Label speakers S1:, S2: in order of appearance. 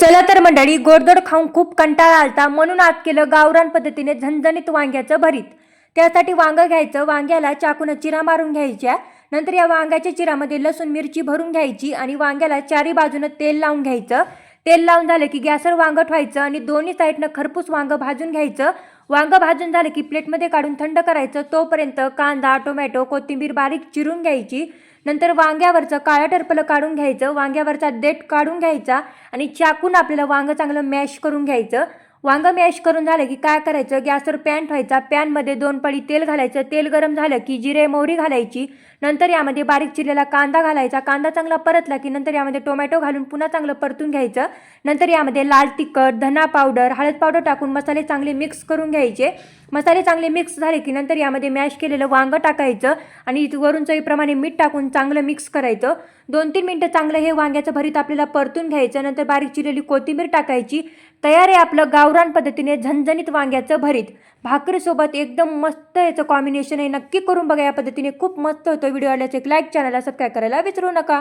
S1: चला तर मंडळी, गोडधोड खाऊन खूप कंटाळा आलता म्हणून आज केलं गावरान पद्धतीने झणझणीत वांग्याचं भरीत। त्यासाठी वांग घ्यायचं, वांग्याला चाकून चिरा मारून घ्यायच्या। नंतर या वांग्याच्या चिरामध्ये लसूण मिरची भरून घ्यायची आणि वांग्याला चारी बाजूने तेल लावून घ्यायचं। तेल लावून झालं की गॅसवर वांग ठेवायचं आणि दोन्ही साईडनं खरपूस वांग भाजून घ्यायचं। वांग भाजून झालं की प्लेटमध्ये काढून थंड करायचं। तोपर्यंत कांदा, टोमॅटो, कोथिंबीर बारीक चिरून घ्यायची। नंतर वांग्यावरचं काळं टरपलं काढून घ्यायचं, वांग्यावरचा देठ काढून घ्यायचा आणि चाकून आपल्याला वांग चांगलं मॅश करून घ्यायचं। वांग मॅश करून झालं की काय करायचं, गॅसवर पॅन ठेवायचा, पॅनमध्ये 2 पळी तेल घालायचं। तेल गरम झालं की जिरे मोहरी घालायची। नंतर यामध्ये बारीक चिरलेला कांदा घालायचा। कांदा चांगला परतला की नंतर यामध्ये टोमॅटो घालून पुन्हा चांगलं परतून घ्यायचं। नंतर यामध्ये लाल तिखट, धना पावडर, हळद पावडर टाकून मसाले चांगले मिक्स करून घ्यायचे। मसाले चांगले मिक्स झाले की नंतर यामध्ये मॅश केलेलं वांग टाकायचं आणि वरून चवीप्रमाणे मीठ टाकून चांगलं मिक्स करायचं। 2-3 मिनिटं चांगलं हे वांग्याचं भरीत आपल्याला परतून घ्यायचं। नंतर बारीक चिरलेली कोथिंबीर टाकायची। तयार आहे आपलं गावरान पद्धतीने झणझणीत वांग्याचं भरीत। भाकरीसोबत एकदम मस्त याचं कॉम्बिनेशन आहे। नक्की करून बघा या पद्धतीने, खूप मस्त होतं। व्हिडिओ आवडल्यास एक लाईक, चॅनलला सबस्क्राईब करायला विसरू नका।